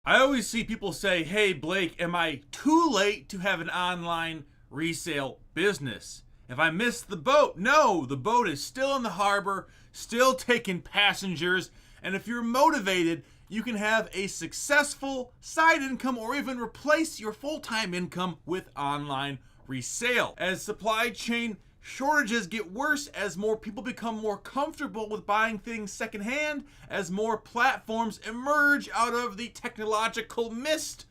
I always see people say, hey, Blake, am I too late to have an online resale business? If I missed the boat, no, the boat is still in the harbor, still taking passengers. And if you're motivated, you can have a successful side income or even replace your full-time income with online resale. As supply chain shortages get worse, as more people become more comfortable with buying things secondhand, as more platforms emerge out of the technological mist,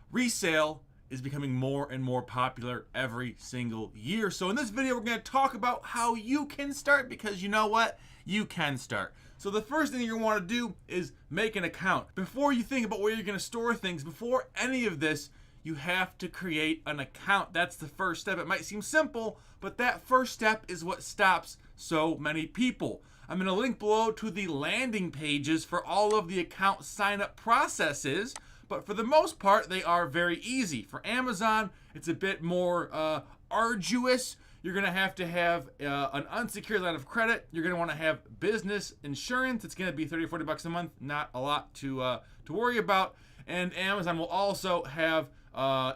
resale is becoming more and more popular every single year. So in this video, we're going to talk about how you can start, because you know what? You can start. So the first thing you're going to want to do is make an account. Before you think about where you're going to store things, before any of this, you have to create an account. That's the first step. It might seem simple, but that first step is what stops so many people. I'm going to link below to the landing pages for all of the account sign up processes, but for the most part, they are very easy. For Amazon, it's a bit more arduous. You're going to have an unsecured line of credit. You're going to want to have business insurance. It's going to be $30 or $40 a month, not a lot to worry about. And Amazon will also have,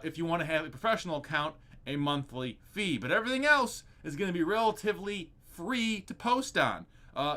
if you want to have a professional account, a monthly fee. But everything else is going to be relatively free to post on.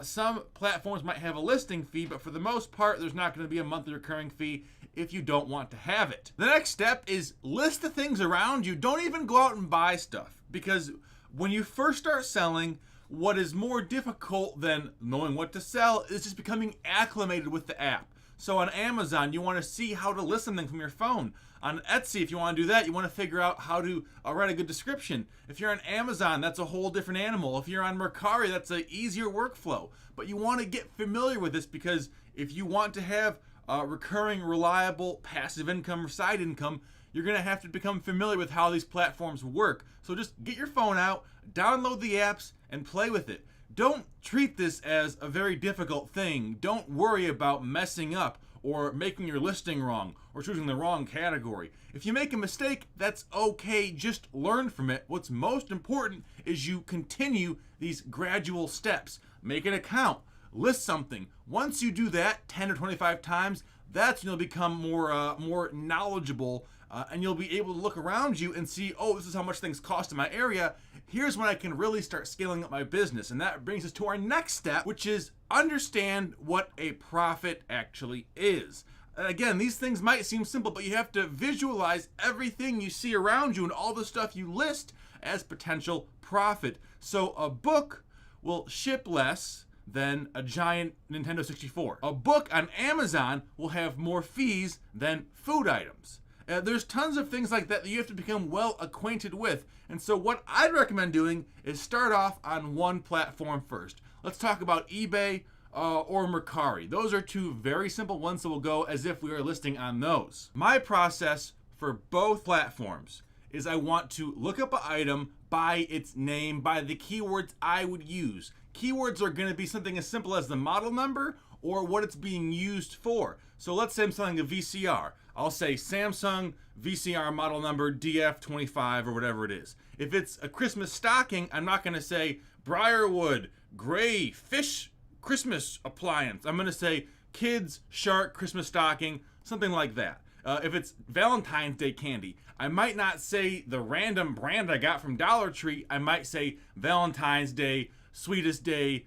Some platforms might have a listing fee, but for the most part, there's not going to be a monthly recurring fee if you don't want to have it. The next step is list the things around you. Don't even go out and buy stuff, because when you first start selling, what is more difficult than knowing what to sell is just becoming acclimated with the app. So on Amazon, you want to see how to list something from your phone. On Etsy, if you want to do that, you want to figure out how to write a good description. If you're on Amazon, that's a whole different animal. If you're on Mercari, that's an easier workflow. But you want to get familiar with this, because if you want to have recurring, reliable, passive income or side income, you're going to have to become familiar with how these platforms work. So just get your phone out, download the apps, and play with it. Don't treat this as a very difficult thing. Don't worry about messing up or making your listing wrong or choosing the wrong category. If you make a mistake, that's okay. Just learn from it. What's most important is you continue these gradual steps. Make an account. List something. Once you do that 10 or 25 times, that's when you'll become more knowledgeable, and you'll be able to look around you and see, oh, this is how much things cost in my area. Here's when I can really start scaling up my business. And that brings us to our next step, which is understand what a profit actually is. Again, these things might seem simple, but you have to visualize everything you see around you and all the stuff you list as potential profit. So a book will ship less than a giant Nintendo 64. A book on Amazon will have more fees than food items. There's tons of things like that you have to become well acquainted with. And so what I'd recommend doing is start off on one platform first. Let's talk about eBay or Mercari. Those are two very simple ones, so we'll go as if we were listing on those. My process for both platforms is I want to look up an item by its name, by the keywords I would use. Keywords are going to be something as simple as the model number or what it's being used for. So let's say I'm selling a VCR. I'll say Samsung VCR model number DF25 or whatever it is. If it's a Christmas stocking, I'm not going to say Briarwood Gray Fish Christmas appliance. I'm going to say Kids Shark Christmas stocking, something like that. If it's Valentine's Day candy, I might not say the random brand I got from Dollar Tree. I might say Valentine's Day, Sweetest Day,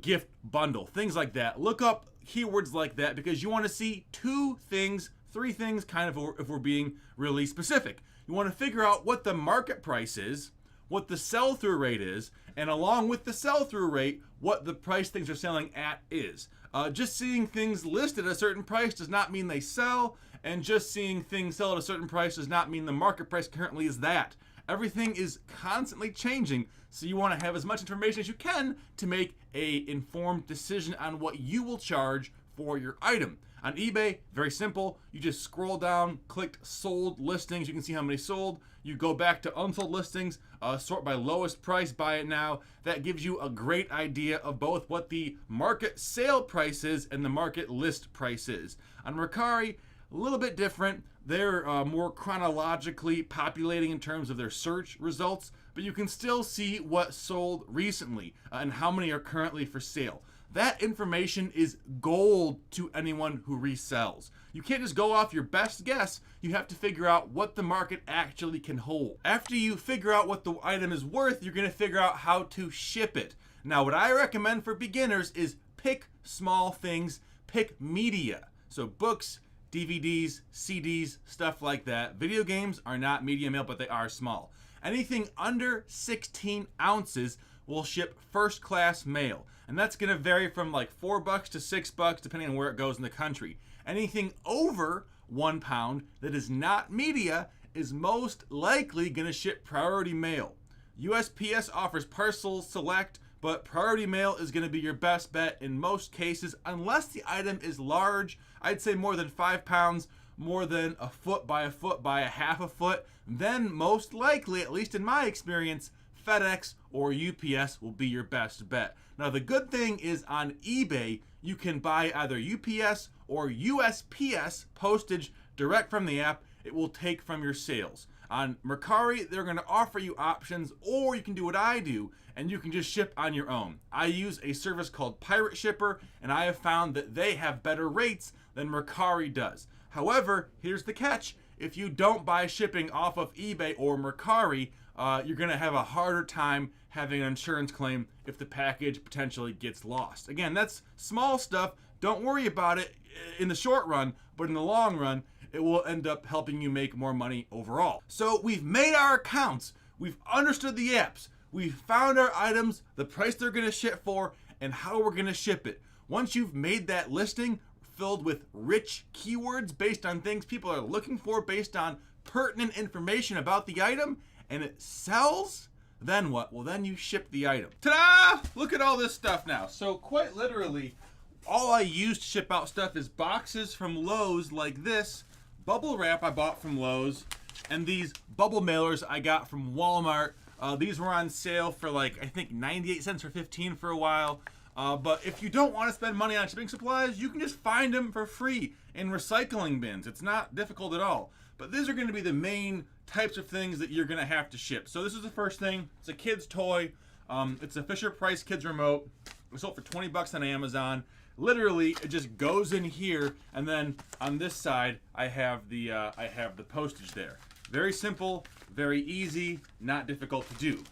gift bundle, things like that. Look up keywords like that, because you want to see two things, three things, kind of, if we're being really specific. You want to figure out what the market price is, what the sell-through rate is, and along with the sell-through rate, what the price things are selling at is. Just seeing things listed at a certain price does not mean they sell, and just seeing things sell at a certain price does not mean the market price currently is that. Everything is constantly changing, so you want to have as much information as you can to make an informed decision on what you will charge for your item. On eBay, very simple. You just scroll down, click sold listings. You can see how many sold. You go back to unsold listings, sort by lowest price, buy it now. That gives you a great idea of both what the market sale price is and the market list price is. On Mercari, a little bit different. They're more chronologically populating in terms of their search results, but you can still see what sold recently and how many are currently for sale. that information is gold to anyone who resells. You can't just go off your best guess. You have to figure out what the market actually can hold. After you figure out what the item is worth, you're going to figure out how to ship it. Now, what I recommend for beginners is pick small things, pick media. So books, DVDs, CDs, stuff like that. Video games are not media mail, but they are small. Anything under 16 ounces will ship first class mail. And that's going to vary from like $4 to $6 depending on where it goes in the country. Anything over 1 pound that is not media is most likely going to ship priority mail. USPS offers parcel select, but priority mail is going to be your best bet in most cases unless the item is large. I'd say more than 5 pounds, more than a foot by a half a foot. Then most likely, at least in my experience, FedEx or UPS will be your best bet. Now the good thing is on eBay, you can buy either UPS or USPS postage direct from the app. It will take from your sales. On Mercari, they're going to offer you options, or you can do what I do, and you can just ship on your own. I use a service called Pirate Shipper, and I have found that they have better rates than Mercari does. However, here's the catch. If you don't buy shipping off of eBay or Mercari, you're going to have a harder time having an insurance claim if the package potentially gets lost. Again, that's small stuff. Don't worry about it in the short run, but in the long run, it will end up helping you make more money overall. So we've made our accounts. We've understood the apps. We've found our items, the price they're going to ship for, and how we're going to ship it. Once you've made that listing filled with rich keywords based on things people are looking for, based on pertinent information about the item, and it sells, then what? Well, then you ship the item. Ta-da! Look at all this stuff now. So quite literally, all I use to ship out stuff is boxes from Lowe's like this, bubble wrap I bought from Lowe's, and these bubble mailers I got from Walmart. These were on sale for like, I think 98 cents or 15 for a while. But if you don't want to spend money on shipping supplies, you can just find them for free in recycling bins. It's not difficult at all. But these are going to be the main types of things that you're going to have to ship. So this is the first thing. It's a kid's toy. It's a Fisher-Price kids remote. It was sold for 20 bucks on Amazon. Literally, it just goes in here, and then on this side, I have the postage there. Very simple, very easy, not difficult to do.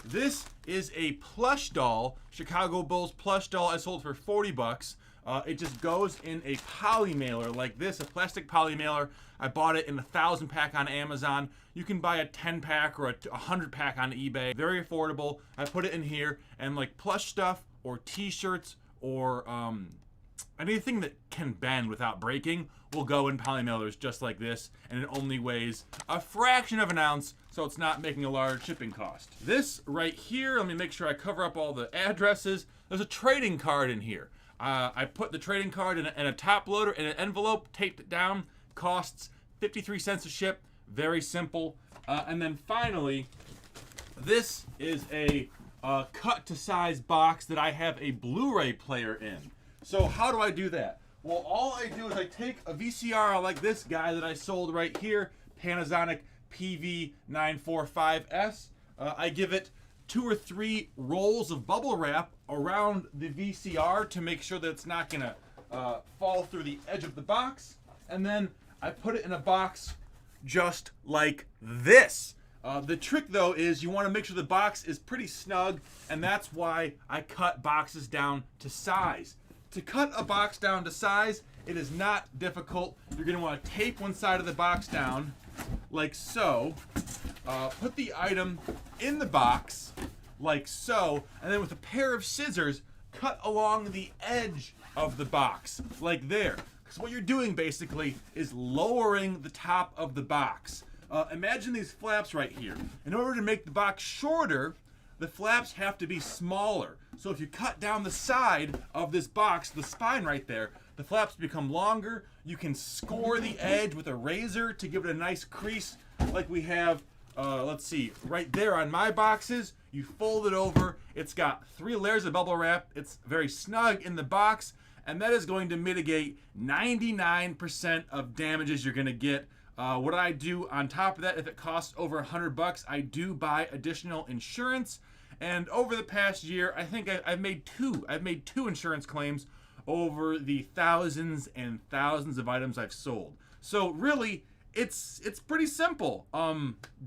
This is a plush doll, Chicago Bulls plush doll. I sold for 40 bucks. It just goes in a poly mailer like this, a plastic poly mailer. I bought it in a 1,000 pack on Amazon. You can buy a 10 pack or a 100 pack on eBay. Very affordable. I put it in here, and like plush stuff or t-shirts or anything that can bend without breaking will go in poly mailers just like this, and it only weighs a fraction of an ounce, so it's not making a large shipping cost. This right here, let me make sure I cover up all the addresses. There's a trading card in here. I put the trading card in a top loader in an envelope, taped it down, costs 53 cents a ship, very simple. And then finally, this is a cut to size box that I have a Blu-ray player in. So how do I do that? Well, all I do is I take a VCR like this guy that I sold right here, Panasonic PV945S. I give it 2 or 3 rolls of bubble wrap around the VCR to make sure that it's not gonna fall through the edge of the box. And then I put it in a box just like this. The trick though is you wanna make sure the box is pretty snug, and that's why I cut boxes down to size. To cut a box down to size, it is not difficult. You're gonna wanna tape one side of the box down, like so. Put the item in the box, like so, and then with a pair of scissors, cut along the edge of the box, like there. Because what you're doing basically is lowering the top of the box. Imagine these flaps right here. In order to make the box shorter, the flaps have to be smaller. So if you cut down the side of this box, the spine right there, the flaps become longer. You can score the edge with a razor to give it a nice crease like we have, let's see, right there on my boxes. You fold it over. It's got 3 layers of bubble wrap. It's very snug in the box, and that is going to mitigate 99% of damages you're gonna get. What I do on top of that, if it costs over $100, I do buy additional insurance. And over the past year, I think I've made two insurance claims over the thousands and thousands of items I've sold. So really, it's pretty simple.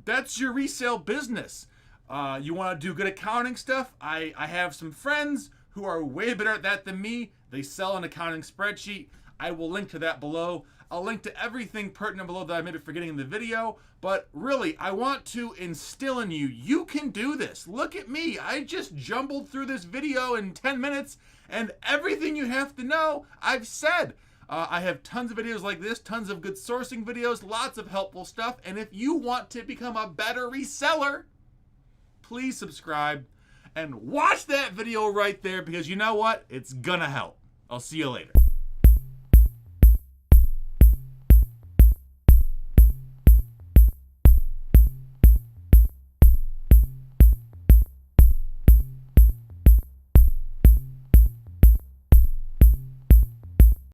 That's your resale business. You want to do good accounting stuff? I have some friends who are way better at that than me. They sell an accounting spreadsheet. I will link to that below. I'll link to everything pertinent below that I may be forgetting in the video. But really, I want to instill in you, you can do this. Look at me. I just jumbled through this video in 10 minutes, and everything you have to know, I've said. I have tons of videos like this, tons of good sourcing videos, lots of helpful stuff. And if you want to become a better reseller, please subscribe and watch that video right there, because you know what? It's gonna help. I'll see you later.